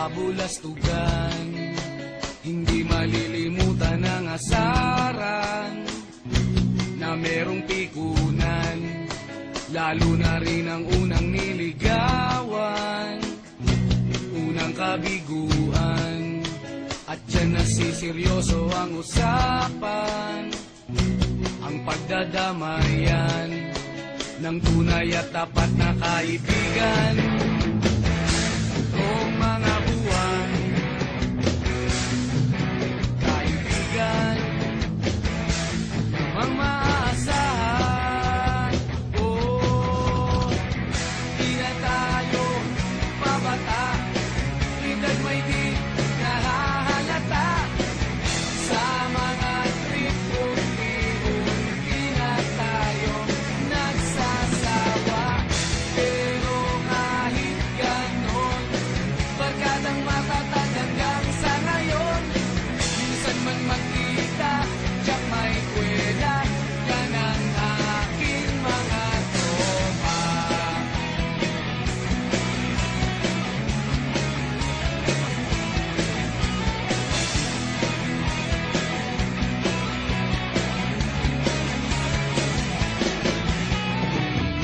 kabulastugan. Hindi malilimutan ang asaran na merong pikunan, lalo na rin ang unang niligawan, unang kabiguan. At dyan nasiseryoso ang usapan, ang pagdadamayan ng tunay at tapat na kaibigan. Noong mga buwan, kaibigan, ang maaasahan. Oh, di na tayo mabata, edad may di nahahalata. Sa mga trip unti-unti na tayo nagsasawa. Pero kahit ganon, barkadang matatag hanggang sa ngayon. Minsan man magkita, tiyak may kwela, yan ang aking mga tropa.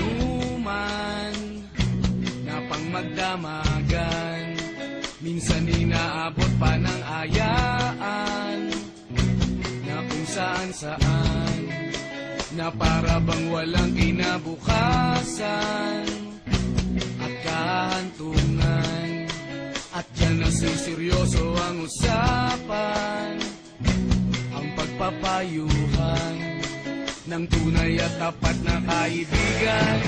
Inuman na pang magdamagan, minsan inaabot pa ng ayaan, na kung saan-saan, na para bang walang kinabukasan at kahantungan. At dyan nasiseryoso ang usapan, ang pagpapayuhan ng tunay at tapat na kaibigan.